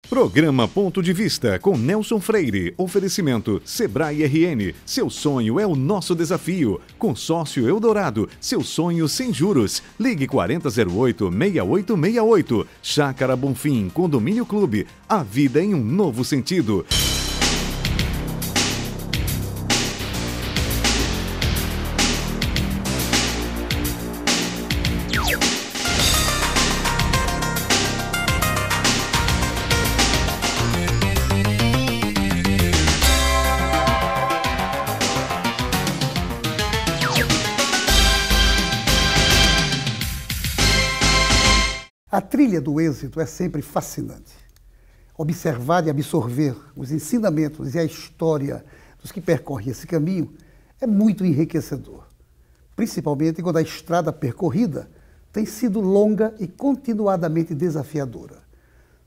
Programa Ponto de Vista com Nelson Freire. Oferecimento Sebrae RN. Seu sonho é o nosso desafio. Consórcio Eldorado. Seu sonho sem juros. Ligue 4008-6868. Chácara Bonfim. Condomínio Clube. A vida em um novo sentido. A trilha do êxito é sempre fascinante. Observar e absorver os ensinamentos e a história dos que percorrem esse caminho é muito enriquecedor, principalmente quando a estrada percorrida tem sido longa e continuadamente desafiadora,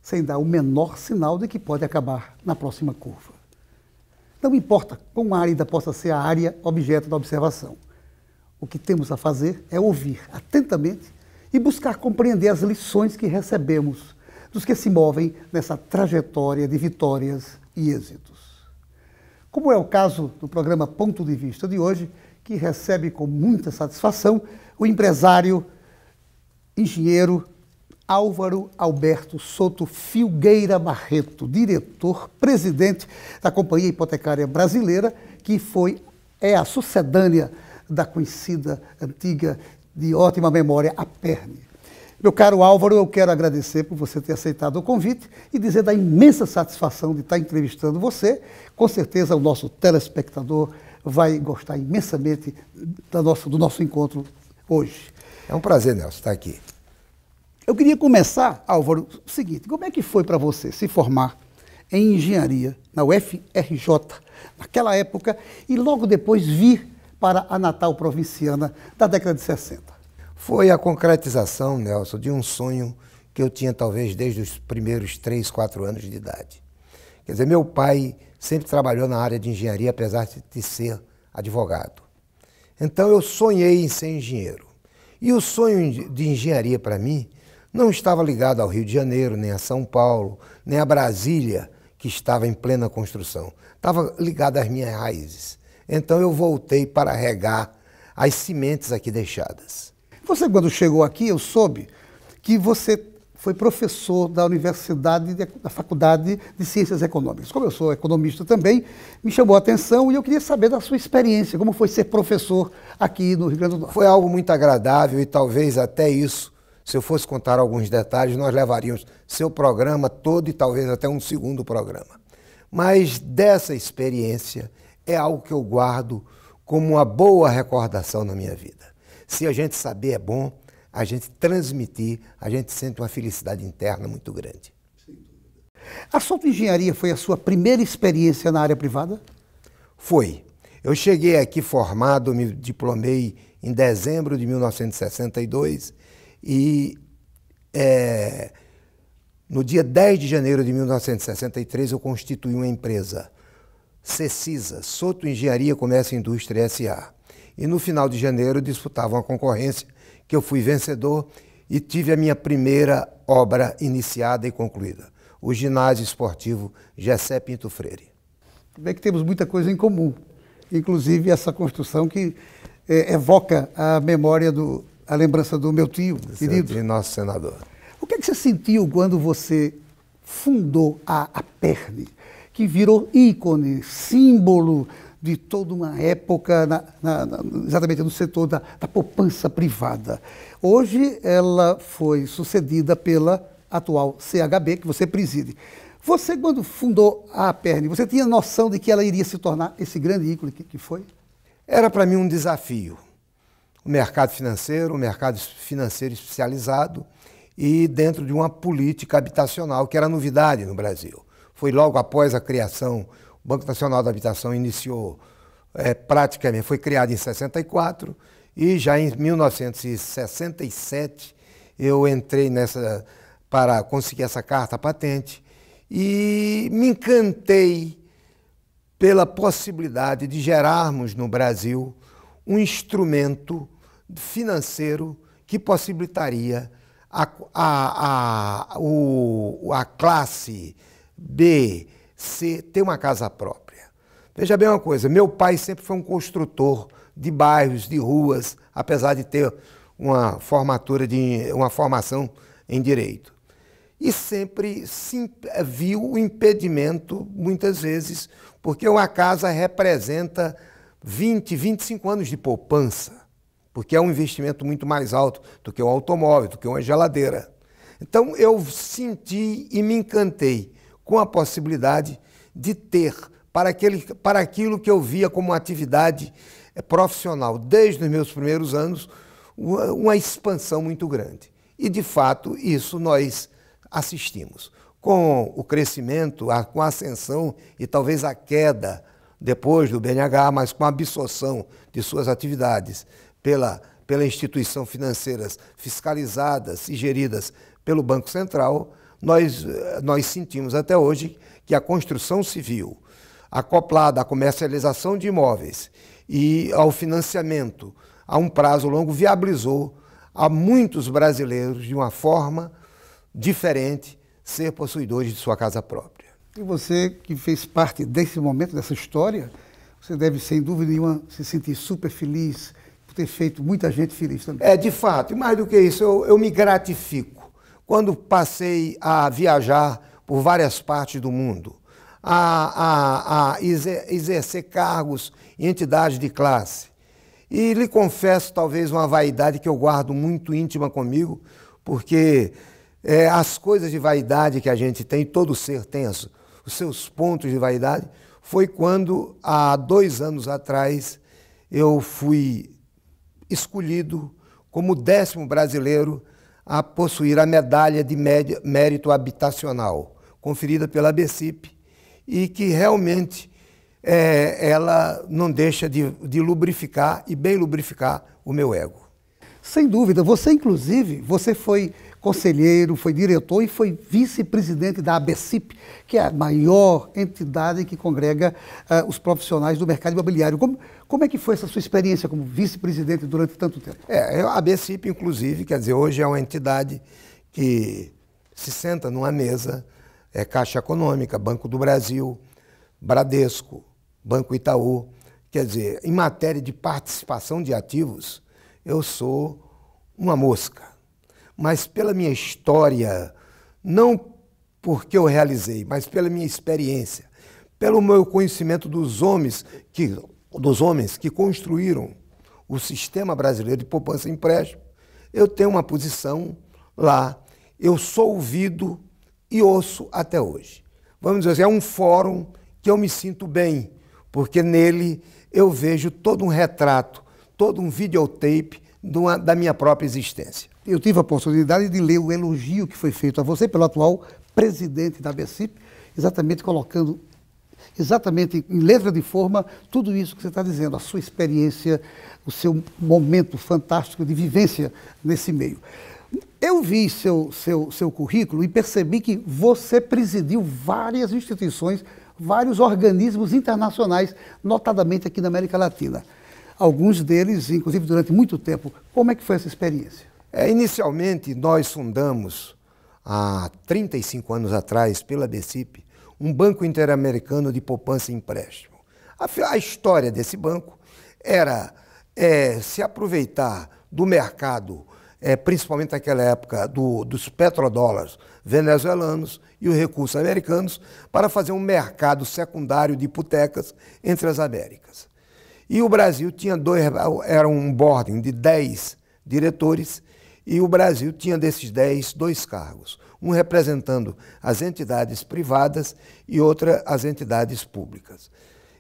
sem dar o menor sinal de que pode acabar na próxima curva. Não importa quão árida possa ser a área objeto da observação, o que temos a fazer é ouvir atentamente e buscar compreender as lições que recebemos dos que se movem nessa trajetória de vitórias e êxitos. Como é o caso do programa Ponto de Vista de hoje, que recebe com muita satisfação o empresário, engenheiro Álvaro Alberto Souto Filgueira Barreto, diretor-presidente da Companhia Hipotecária Brasileira, que é a sucedânea da conhecida, antiga, de ótima memória, a Perni. Meu caro Álvaro, eu quero agradecer por você ter aceitado o convite e dizer da imensa satisfação de estar entrevistando você. Com certeza o nosso telespectador vai gostar imensamente do nosso encontro hoje. É um prazer, Nelson, estar aqui. Eu queria começar, Álvaro, o seguinte: como é que foi para você se formar em engenharia na UFRJ, naquela época, e logo depois vir para a Natal provinciana da década de 60? Foi a concretização, Nelson, de um sonho que eu tinha talvez desde os primeiros 3, 4 anos de idade. Quer dizer, meu pai sempre trabalhou na área de engenharia, apesar de ser advogado. Então eu sonhei em ser engenheiro. E o sonho de engenharia para mim não estava ligado ao Rio de Janeiro, nem a São Paulo, nem a Brasília, que estava em plena construção. Estava ligado às minhas raízes. Então eu voltei para regar as sementes aqui deixadas. Você, quando chegou aqui, eu soube que você foi professor da da Faculdade de Ciências Econômicas. Como eu sou economista também, me chamou a atenção e eu queria saber da sua experiência, como foi ser professor aqui no Rio Grande do Norte. Foi algo muito agradável e talvez até isso, se eu fosse contar alguns detalhes, nós levaríamos seu programa todo e talvez até um segundo programa. Mas dessa experiência é algo que eu guardo como uma boa recordação na minha vida. Se a gente saber é bom, a gente transmitir, a gente sente uma felicidade interna muito grande. A Souto Engenharia foi a sua primeira experiência na área privada? Foi. Eu cheguei aqui formado, me diplomei em dezembro de 1962 e no dia 10 de janeiro de 1963 eu constituí uma empresa, CECISA, Souto Engenharia Comércio e Indústria S.A. E no final de janeiro disputava uma concorrência que eu fui vencedor e tive a minha primeira obra iniciada e concluída, o ginásio esportivo Gessé Pinto Freire. Vê que temos muita coisa em comum, inclusive essa construção que evoca a memória, a lembrança do meu tio, querido. De nosso senador. O que é que você sentiu quando você fundou a Perni, que virou ícone, símbolo de toda uma época, exatamente no setor da poupança privada? Hoje ela foi sucedida pela atual CHB, que você preside. Você, quando fundou a Perni, você tinha noção de que ela iria se tornar esse grande ícone que foi? Era para mim um desafio. O mercado financeiro especializado e dentro de uma política habitacional que era novidade no Brasil. Foi logo após a criação. O Banco Nacional da Habitação iniciou praticamente, foi criado em 64 e já em 1967 eu entrei para conseguir essa carta patente e me encantei pela possibilidade de gerarmos no Brasil um instrumento financeiro que possibilitaria a classe B, C, ter uma casa própria. Veja bem uma coisa, meu pai sempre foi um construtor de bairros, de ruas, apesar de ter uma formação em direito. E sempre viu o impedimento, muitas vezes, porque uma casa representa 20, 25 anos de poupança, porque é um investimento muito mais alto do que um automóvel, do que uma geladeira. Então eu senti e me encantei com a possibilidade de ter, para aquilo que eu via como atividade profissional, desde os meus primeiros anos, uma expansão muito grande. E, de fato, isso nós assistimos. Com o crescimento, com a ascensão e talvez a queda depois do BNH, mas com a absorção de suas atividades pela instituição financeiras fiscalizadas e geridas pelo Banco Central, nós sentimos até hoje que a construção civil, acoplada à comercialização de imóveis e ao financiamento a um prazo longo, viabilizou a muitos brasileiros, de uma forma diferente, ser possuidores de sua casa própria. E você, que fez parte desse momento, dessa história, você deve, sem dúvida nenhuma, se sentir super feliz por ter feito muita gente feliz também. De fato, e mais do que isso, eu me gratifico. Quando passei a viajar por várias partes do mundo, a exercer cargos em entidades de classe, e lhe confesso talvez uma vaidade que eu guardo muito íntima comigo, porque as coisas de vaidade que a gente tem, todo ser tem os seus pontos de vaidade, foi quando, há 2 anos atrás, eu fui escolhido como o 10º brasileiro a possuir a medalha de mérito habitacional, conferida pela ABCIP, e que realmente ela não deixa de lubrificar, e bem lubrificar, o meu ego. Sem dúvida. Você, inclusive, você foi conselheiro, foi diretor e foi vice-presidente da ABCIP, que é a maior entidade que congrega os profissionais do mercado imobiliário. Como é que foi essa sua experiência como vice-presidente durante tanto tempo? A ABCIP, inclusive, quer dizer, hoje é uma entidade que se senta numa mesa, Caixa Econômica, Banco do Brasil, Bradesco, Banco Itaú. Quer dizer, em matéria de participação de ativos, eu sou uma mosca. Mas pela minha história, não porque eu realizei, mas pela minha experiência, pelo meu conhecimento dos homens que construíram o sistema brasileiro de poupança e empréstimo, eu tenho uma posição lá. Eu sou ouvido e ouço até hoje. Vamos dizer assim, é um fórum que eu me sinto bem, porque nele eu vejo todo um retrato, todo um videotape da minha própria existência. Eu tive a oportunidade de ler o elogio que foi feito a você pelo atual presidente da ABCIP, exatamente colocando, exatamente em letra de forma, tudo isso que você está dizendo, a sua experiência, o seu momento fantástico de vivência nesse meio. Eu vi seu currículo e percebi que você presidiu várias instituições, vários organismos internacionais, notadamente aqui na América Latina. Alguns deles, inclusive, durante muito tempo. Como é que foi essa experiência? Inicialmente, nós fundamos, há 35 anos atrás, pela ABCIP, um Banco Interamericano de Poupança e Empréstimo. A história desse banco era se aproveitar do mercado, principalmente naquela época dos petrodólares venezuelanos e os recursos americanos, para fazer um mercado secundário de hipotecas entre as Américas. E o Brasil tinha era um boarding de 10 diretores, e o Brasil tinha desses 10, 2 cargos, um representando as entidades privadas e outra as entidades públicas.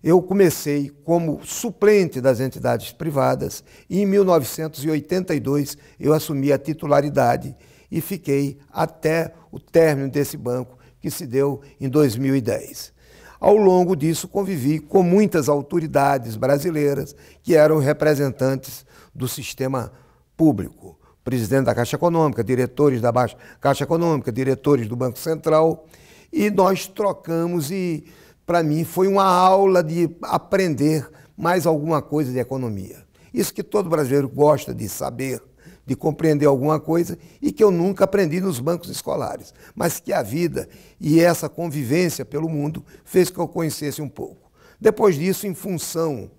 Eu comecei como suplente das entidades privadas e em 1982 eu assumi a titularidade e fiquei até o término desse banco, que se deu em 2010. Ao longo disso, convivi com muitas autoridades brasileiras que eram representantes do sistema público. Presidente da Caixa Econômica, diretores da Caixa Econômica, diretores do Banco Central, e nós trocamos e, para mim, foi uma aula de aprender mais alguma coisa de economia. Isso que todo brasileiro gosta de saber, de compreender alguma coisa e que eu nunca aprendi nos bancos escolares, mas que a vida e essa convivência pelo mundo fez que eu conhecesse um pouco. Depois disso, em função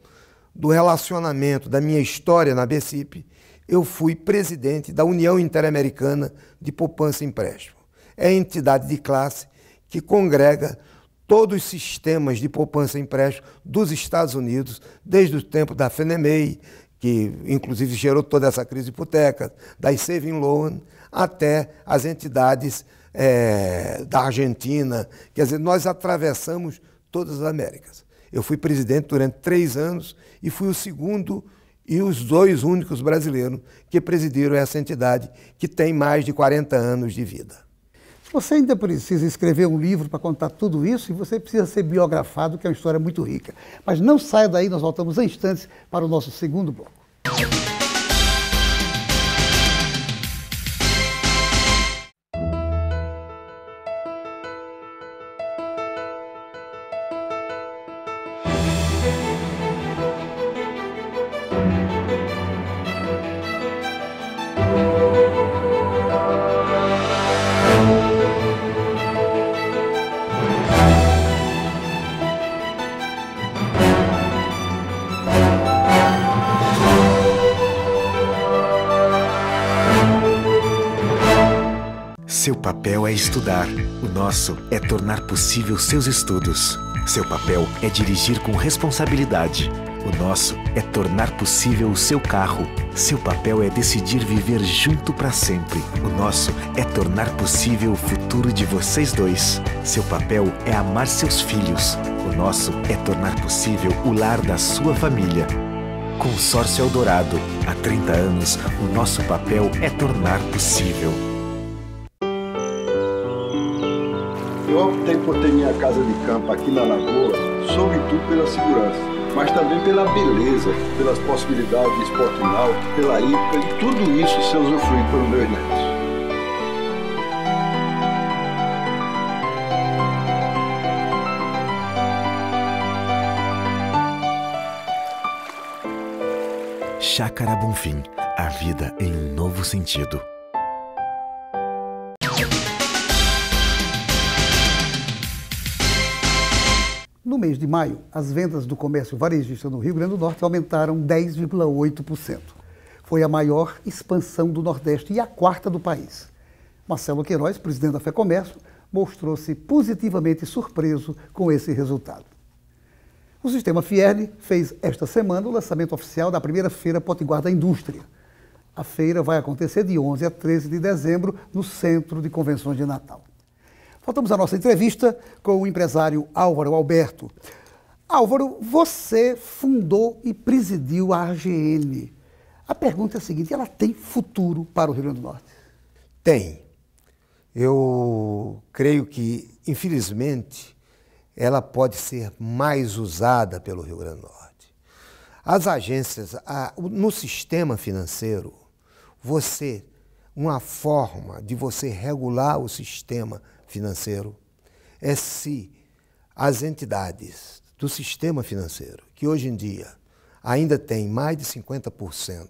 do relacionamento da minha história na BCIP, eu fui presidente da União Interamericana de Poupança e Empréstimo. É a entidade de classe que congrega todos os sistemas de poupança e empréstimo dos Estados Unidos, desde o tempo da FNMEI, que inclusive gerou toda essa crise de hipoteca, das Saving Loan, até as entidades da Argentina. Quer dizer, nós atravessamos todas as Américas. Eu fui presidente durante 3 anos e fui o segundo e os 2 únicos brasileiros que presidiram essa entidade, que tem mais de 40 anos de vida. Você ainda precisa escrever um livro para contar tudo isso e você precisa ser biografado, que é uma história muito rica. Mas não saia daí, nós voltamos em instantes para o nosso segundo bloco. Seu papel é estudar. O nosso é tornar possível seus estudos. Seu papel é dirigir com responsabilidade. O nosso é tornar possível o seu carro. Seu papel é decidir viver junto para sempre. O nosso é tornar possível o futuro de vocês dois. Seu papel é amar seus filhos. O nosso é tornar possível o lar da sua família. Consórcio Eldorado. Há 30 anos, o nosso papel é tornar possível. Eu optei por ter minha casa de campo aqui na Lagoa, sobretudo pela segurança, mas também pela beleza, pelas possibilidades de esporte náutico, pela hípica e tudo isso ser usufruído pelos meus netos. Chácara Bonfim, a vida em um novo sentido. No mês de maio, as vendas do comércio varejista no Rio Grande do Norte aumentaram 10,8%. Foi a maior expansão do Nordeste e a 4ª do país. Marcelo Queiroz, presidente da FEComércio, mostrou-se positivamente surpreso com esse resultado. O Sistema Fierne fez esta semana o lançamento oficial da primeira Feira Potiguar da Indústria. A feira vai acontecer de 11 a 13 de dezembro no Centro de Convenções de Natal. Voltamos à nossa entrevista com o empresário Álvaro Alberto. Álvaro, você fundou e presidiu a AGN. A pergunta é a seguinte: ela tem futuro para o Rio Grande do Norte? Tem. Eu creio que, infelizmente, ela pode ser mais usada pelo Rio Grande do Norte. As agências, no sistema financeiro, uma forma de você regular o sistema financeiro é se as entidades do sistema financeiro, que hoje em dia ainda tem mais de 50%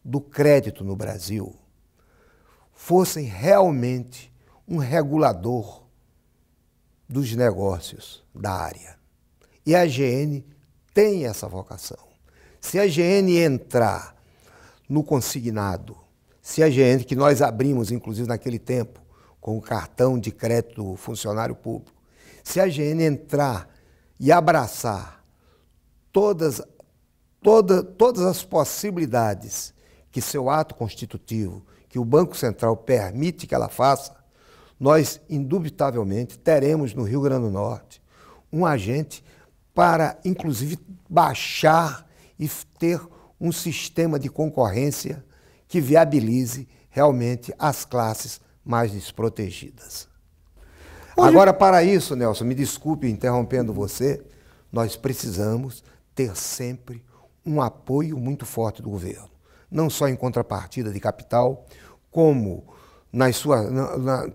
do crédito no Brasil, fossem realmente um regulador dos negócios da área. E a AGN tem essa vocação. Se a AGN entrar no consignado, se a AGN, que nós abrimos, inclusive naquele tempo, com o cartão de crédito do funcionário público, se a AGN entrar e abraçar todas as possibilidades que seu ato constitutivo, que o Banco Central permite que ela faça, nós, indubitavelmente, teremos no Rio Grande do Norte um agente para, inclusive, baixar e ter um sistema de concorrência que viabilize realmente as classes mais desprotegidas. Agora, para isso, Nelson, me desculpe interrompendo você, nós precisamos ter sempre um apoio muito forte do governo, não só em contrapartida de capital, como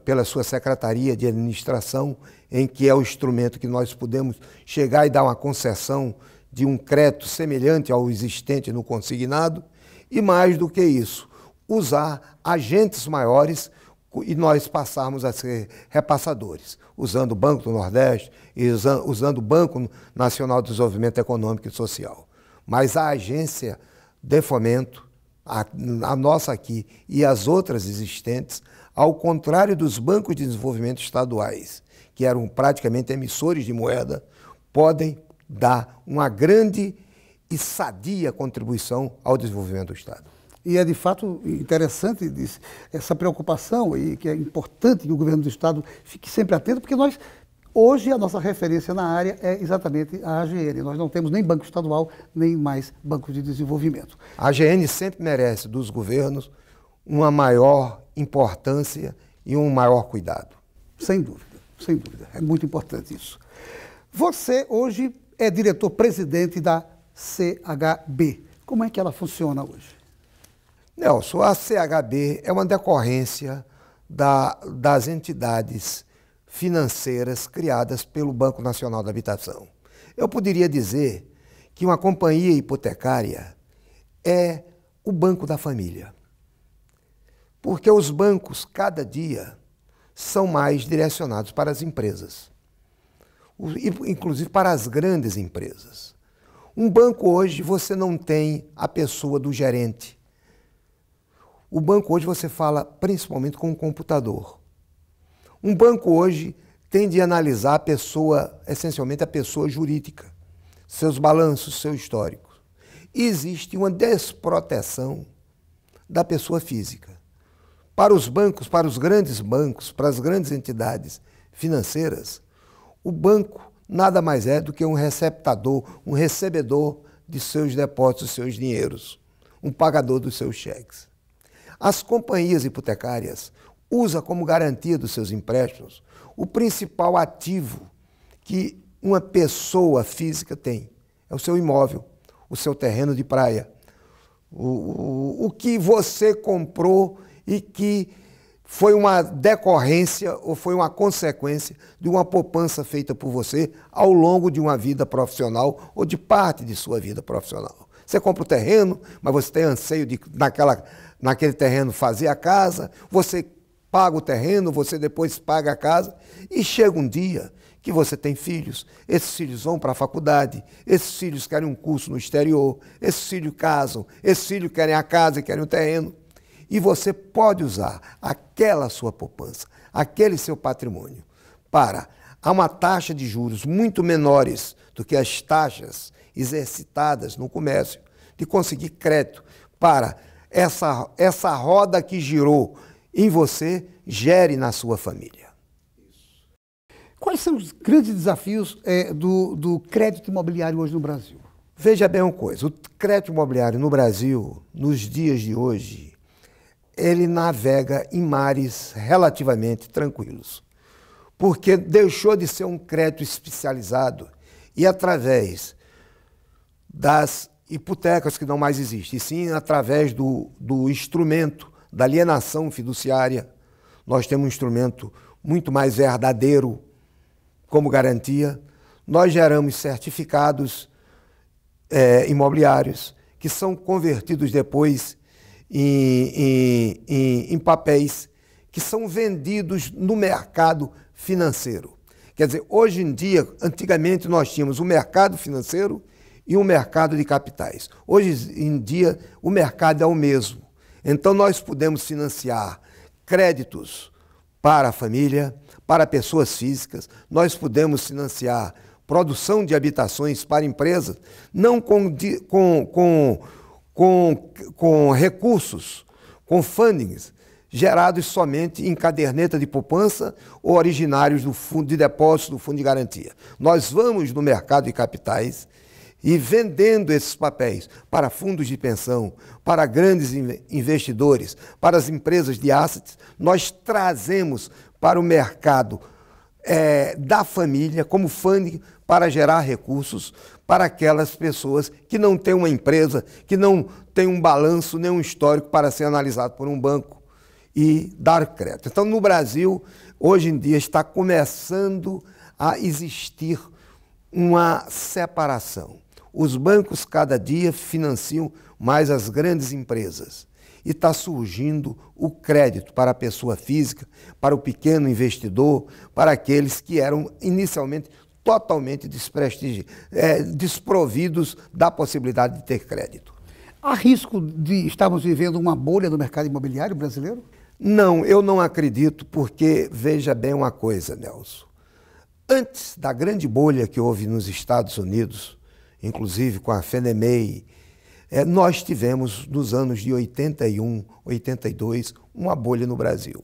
pela sua Secretaria de Administração, em que é o instrumento que nós podemos chegar e dar uma concessão de um crédito semelhante ao existente no consignado, e mais do que isso, usar agentes maiores e nós passarmos a ser repassadores, usando o Banco do Nordeste e usando o Banco Nacional de Desenvolvimento Econômico e Social. Mas a agência de fomento, a nossa aqui e as outras existentes, ao contrário dos bancos de desenvolvimento estaduais, que eram praticamente emissores de moeda, podem dar uma grande e sadia contribuição ao desenvolvimento do Estado. E é de fato interessante essa preocupação e que é importante que o governo do Estado fique sempre atento, porque hoje a nossa referência na área é exatamente a AGN. Nós não temos nem banco estadual, nem mais bancos de desenvolvimento. A AGN sempre merece dos governos uma maior importância e um maior cuidado. Sem dúvida, sem dúvida. É muito importante isso. Você hoje é diretor-presidente da CHB. Como é que ela funciona hoje? Nelson, a CHB é uma decorrência das entidades financeiras criadas pelo Banco Nacional da Habitação. Eu poderia dizer que uma companhia hipotecária é o banco da família. Porque os bancos, cada dia, são mais direcionados para as empresas, inclusive para as grandes empresas. Um banco hoje, você não tem a pessoa do gerente. O banco hoje você fala principalmente com o computador. Um banco hoje tem de analisar a pessoa, essencialmente a pessoa jurídica, seus balanços, seu histórico. E existe uma desproteção da pessoa física. Para os bancos, para os grandes bancos, para as grandes entidades financeiras, o banco nada mais é do que um receptador, um recebedor de seus depósitos, seus dinheiros, um pagador dos seus cheques. As companhias hipotecárias usam como garantia dos seus empréstimos o principal ativo que uma pessoa física tem. É o seu imóvel, o seu terreno de praia, o que você comprou e que foi uma decorrência ou foi uma consequência de uma poupança feita por você ao longo de uma vida profissional ou de parte de sua vida profissional. Você compra o terreno, mas você tem anseio de, naquele terreno, fazer a casa, você paga o terreno, você depois paga a casa, e chega um dia que você tem filhos, esses filhos vão para a faculdade, esses filhos querem um curso no exterior, esses filhos casam, esses filhos querem a casa e querem o terreno, e você pode usar aquela sua poupança, aquele seu patrimônio, para a uma taxa de juros muito menores do que as taxas exercitadas no comércio, de conseguir crédito para essa roda que girou em você, gere na sua família. Quais são os grandes desafios do crédito imobiliário hoje no Brasil? Veja bem uma coisa, o crédito imobiliário no Brasil, nos dias de hoje, ele navega em mares relativamente tranquilos, porque deixou de ser um crédito especializado e através das hipotecas que não mais existem, e sim através do instrumento da alienação fiduciária, nós temos um instrumento muito mais verdadeiro como garantia. Nós geramos certificados imobiliários que são convertidos depois em papéis que são vendidos no mercado financeiro. Quer dizer, hoje em dia, antigamente nós tínhamos o mercado financeiro e um mercado de capitais. Hoje em dia, o mercado é o mesmo. Então, nós podemos financiar créditos para a família, para pessoas físicas, nós podemos financiar produção de habitações para empresas, não com recursos, com fundings gerados somente em caderneta de poupança ou originários do fundo de depósito, do fundo de garantia. Nós vamos no mercado de capitais e vendendo esses papéis para fundos de pensão, para grandes investidores, para as empresas de assets, nós trazemos para o mercado da família como funding para gerar recursos para aquelas pessoas que não têm uma empresa, que não têm um balanço, nem um histórico para ser analisado por um banco e dar crédito. Então, no Brasil, hoje em dia, está começando a existir uma separação. Os bancos, cada dia, financiam mais as grandes empresas. e está surgindo o crédito para a pessoa física, para o pequeno investidor, para aqueles que eram inicialmente totalmente desprovidos da possibilidade de ter crédito. Há risco de estarmos vivendo uma bolha no mercado imobiliário brasileiro? Não, eu não acredito, porque veja bem uma coisa, Nelson. Antes da grande bolha que houve nos Estados Unidos, inclusive com a Fannie Mae, nós tivemos nos anos de 81, 82, uma bolha no Brasil.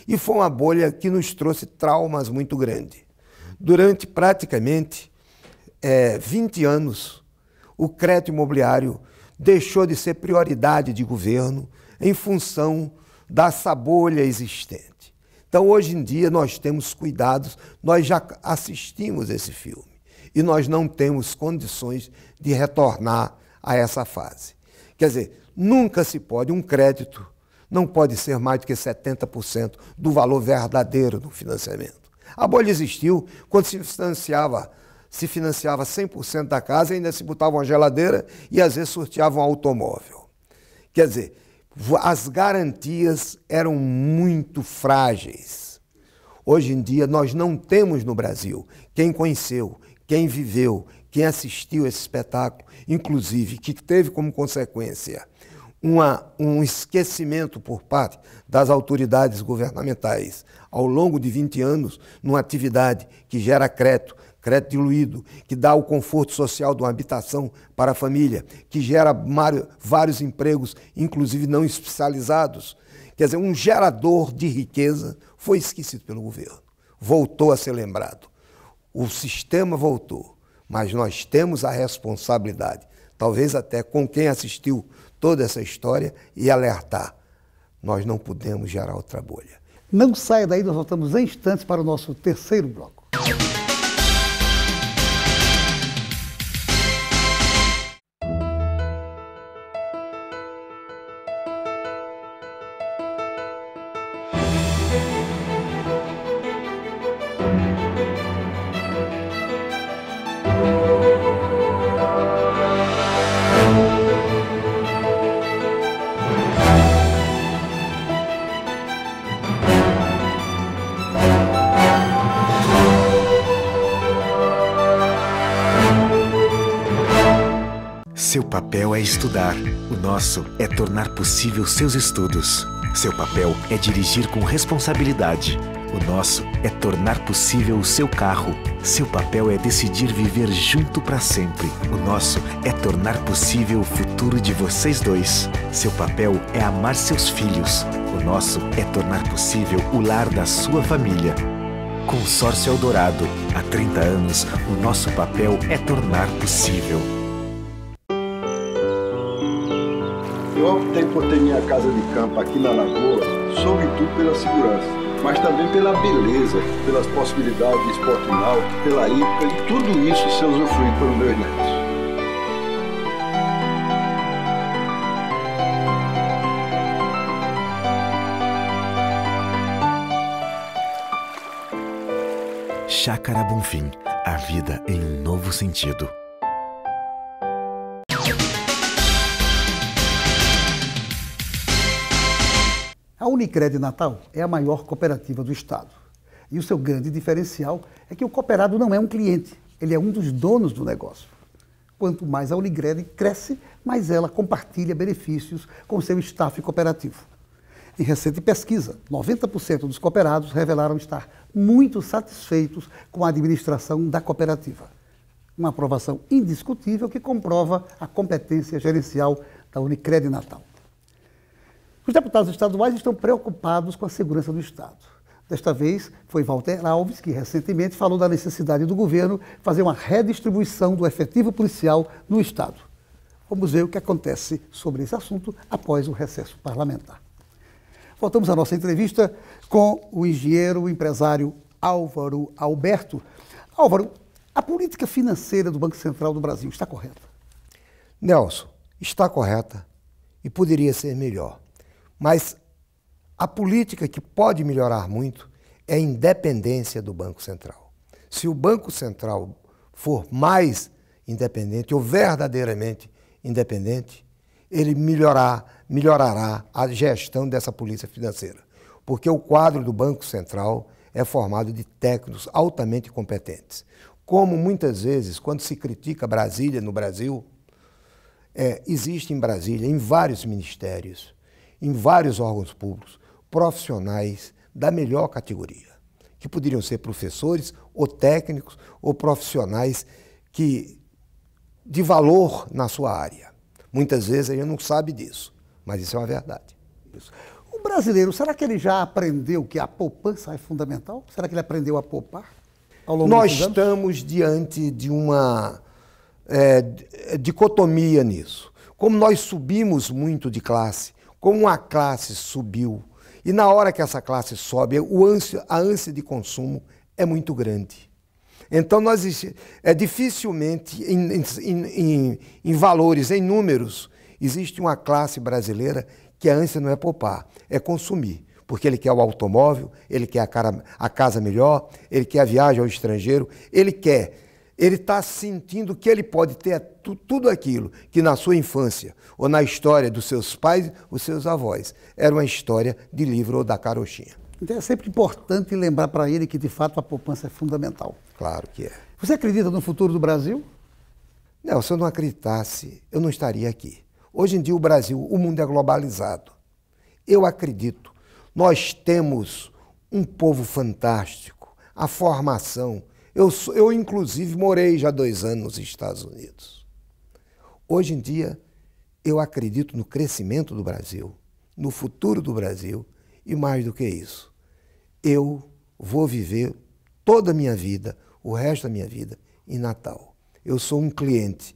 E foi uma bolha que nos trouxe traumas muito grandes. Durante praticamente 20 anos, o crédito imobiliário deixou de ser prioridade de governo em função dessa bolha existente. Então, hoje em dia, nós temos cuidados, nós já assistimos esse filme e nós não temos condições de retornar a essa fase. Quer dizer, nunca se pode, um crédito não pode ser mais do que 70% do valor verdadeiro do financiamento. A bolha existiu quando se financiava 100% da casa e ainda se botava uma geladeira e às vezes sorteava um automóvel. Quer dizer, as garantias eram muito frágeis. Hoje em dia nós não temos no Brasil quem conheceu, quem viveu, quem assistiu esse espetáculo, inclusive que teve como consequência um esquecimento por parte das autoridades governamentais ao longo de 20 anos numa atividade que gera crédito diluído, que dá o conforto social de uma habitação para a família, que gera vários empregos, inclusive não especializados. Quer dizer, um gerador de riqueza foi esquecido pelo governo. Voltou a ser lembrado. O sistema voltou, mas nós temos a responsabilidade, talvez até com quem assistiu toda essa história, e alertar. Nós não podemos gerar outra bolha. Não saia daí, nós voltamos em instantes para o nosso terceiro bloco. Seu papel é estudar, o nosso é tornar possível seus estudos. Seu papel é dirigir com responsabilidade, o nosso é tornar possível o seu carro. Seu papel é decidir viver junto para sempre, o nosso é tornar possível o futuro de vocês dois. Seu papel é amar seus filhos, o nosso é tornar possível o lar da sua família. Consórcio Eldorado, há 30 anos, o nosso papel é tornar possível. Eu optei por ter minha casa de campo aqui na Lagoa, sobretudo pela segurança, mas também pela beleza, pelas possibilidades de esporte náutico, pela hípica e tudo isso ser usufruído pelos meus netos. Chácara Bonfim, a vida em um novo sentido. A Unicred Natal é a maior cooperativa do estado. E o seu grande diferencial é que o cooperado não é um cliente, ele é um dos donos do negócio. Quanto mais a Unicred cresce, mais ela compartilha benefícios com seu staff cooperativo. Em recente pesquisa, 90% dos cooperados revelaram estar muito satisfeitos com a administração da cooperativa. Uma aprovação indiscutível que comprova a competência gerencial da Unicred Natal. Os deputados estaduais estão preocupados com a segurança do Estado. Desta vez, foi Walter Alves que recentemente falou da necessidade do governo fazer uma redistribuição do efetivo policial no Estado. Vamos ver o que acontece sobre esse assunto após o recesso parlamentar. Voltamos à nossa entrevista com o engenheiro empresário Álvaro Alberto. Álvaro, a política financeira do Banco Central do Brasil está correta? Nelson, está correta e poderia ser melhor. Mas a política que pode melhorar muito é a independência do Banco Central. Se o Banco Central for mais independente ou verdadeiramente independente, ele melhorará a gestão dessa polícia financeira, porque o quadro do Banco Central é formado de técnicos altamente competentes. Como muitas vezes, quando se critica Brasília no Brasil, existe em Brasília, em vários ministérios, em vários órgãos públicos, profissionais da melhor categoria, que poderiam ser professores ou técnicos ou profissionais de valor na sua área. Muitas vezes a gente não sabe disso, mas isso é uma verdade. Isso. O brasileiro, será que ele já aprendeu que a poupança é fundamental? Será que ele aprendeu a poupar ao longo Nós desses anos? estamos diante de uma dicotomia nisso. Como nós subimos muito de classe, como uma classe subiu, e na hora que essa classe sobe, a ânsia de consumo é muito grande. Então, dificilmente, em valores, em números, existe uma classe brasileira que a ânsia não é poupar, é consumir. Porque ele quer o automóvel, ele quer a casa melhor, ele quer a viagem ao estrangeiro, ele está sentindo que ele pode ter tudo aquilo que na sua infância ou na história dos seus pais, os seus avós, era uma história de livro ou da carochinha. Então é sempre importante lembrar para ele que, de fato, a poupança é fundamental. Claro que é. Você acredita no futuro do Brasil? Não, se eu não acreditasse, eu não estaria aqui. Hoje em dia o Brasil, o mundo é globalizado. Eu acredito. Nós temos um povo fantástico, a formação. Eu inclusive, morei já 2 anos nos Estados Unidos. Hoje em dia, eu acredito no crescimento do Brasil, no futuro do Brasil, e mais do que isso, eu vou viver toda a minha vida, o resto da minha vida, em Natal. Eu sou um cliente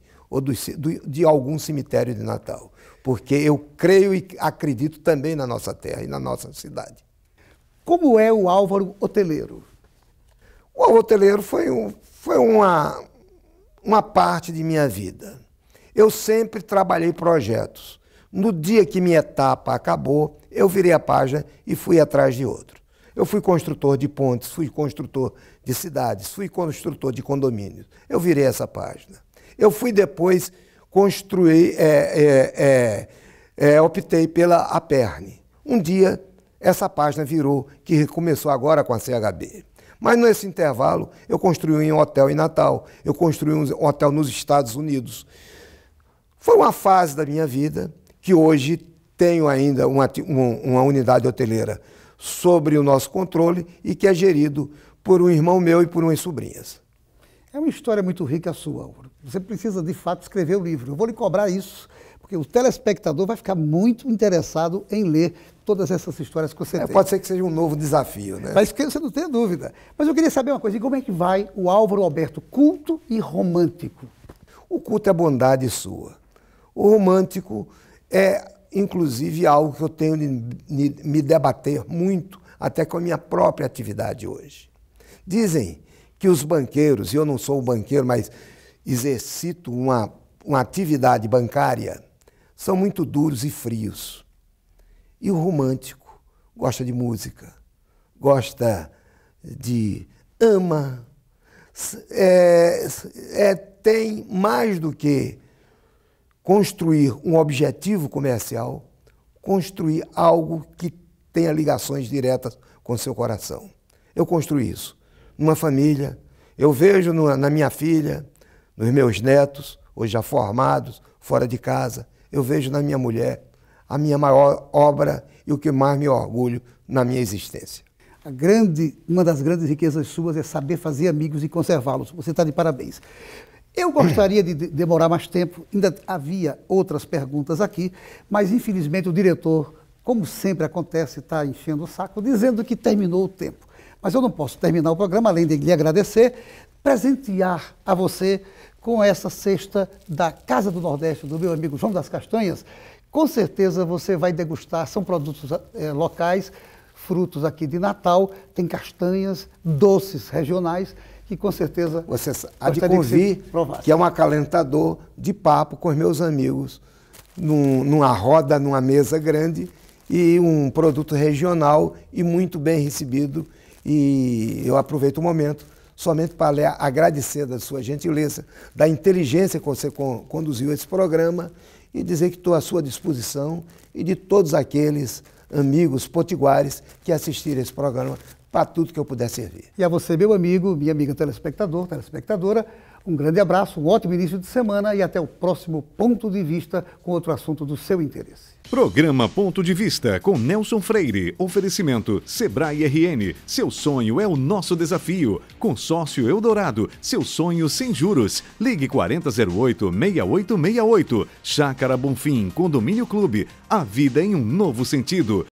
de algum cemitério de Natal, porque eu creio e acredito também na nossa terra e na nossa cidade. Como é o Álvaro hoteleiro? O Álvaro hoteleiro foi uma parte de minha vida. Eu sempre trabalhei projetos. No dia que minha etapa acabou, eu virei a página e fui atrás de outro. Eu fui construtor de pontes, fui construtor de cidades, fui construtor de condomínios. Eu virei essa página. Eu fui depois construir, optei pela Aperne. Um dia, essa página virou, que começou agora com a CHB. Mas nesse intervalo, eu construí um hotel em Natal, eu construí um hotel nos Estados Unidos. Foi uma fase da minha vida que hoje tenho ainda uma unidade hoteleira sobre o nosso controle e que é gerido por um irmão meu e por umas sobrinhas. É uma história muito rica a sua, Álvaro. Você precisa, de fato, escrever o livro. Eu vou lhe cobrar isso, porque o telespectador vai ficar muito interessado em ler todas essas histórias que você tem. Pode ser que seja um novo desafio, né? Mas você não tem dúvida. Mas eu queria saber uma coisa, e como é que vai o Álvaro Alberto culto e romântico? O culto é bondade sua. O romântico é, inclusive, algo que eu tenho de me debater muito, até com a minha própria atividade hoje. Dizem que os banqueiros, e eu não sou um banqueiro, mas exercito uma atividade bancária, são muito duros e frios. E o romântico gosta de música, ama, tem mais do que construir um objetivo comercial, construir algo que tenha ligações diretas com seu coração. Eu construí isso numa família, eu vejo na minha filha, nos meus netos, hoje já formados, fora de casa, eu vejo na minha mulher a minha maior obra e o que mais me orgulho na minha existência. Uma das grandes riquezas suas é saber fazer amigos e conservá-los. Você está de parabéns. Eu gostaria de demorar mais tempo, ainda havia outras perguntas aqui, mas infelizmente o diretor, como sempre acontece, está enchendo o saco, dizendo que terminou o tempo. Mas eu não posso terminar o programa, além de lhe agradecer, presentear a você com essa cesta da Casa do Nordeste, do meu amigo João das Castanhas. Com certeza você vai degustar, são produtos locais, frutos aqui de Natal, tem castanhas, doces regionais, que com certeza você há de convir, que é um acalentador de papo com os meus amigos, numa roda, numa mesa grande, e um produto regional e muito bem recebido. E eu aproveito o momento somente para lhe agradecer da sua gentileza, da inteligência que você conduziu esse programa e dizer que estou à sua disposição e de todos aqueles amigos potiguares que assistirem esse programa para tudo que eu puder servir. E a você, meu amigo, minha amiga telespectador, telespectadora, um grande abraço, um ótimo início de semana e até o próximo Ponto de Vista com outro assunto do seu interesse. Programa Ponto de Vista com Nelson Freire. Oferecimento Sebrae RN. Seu sonho é o nosso desafio. Consórcio Eldorado. Seu sonho sem juros. Ligue 4008-6868. Chácara Bonfim. Condomínio Clube. A vida em um novo sentido.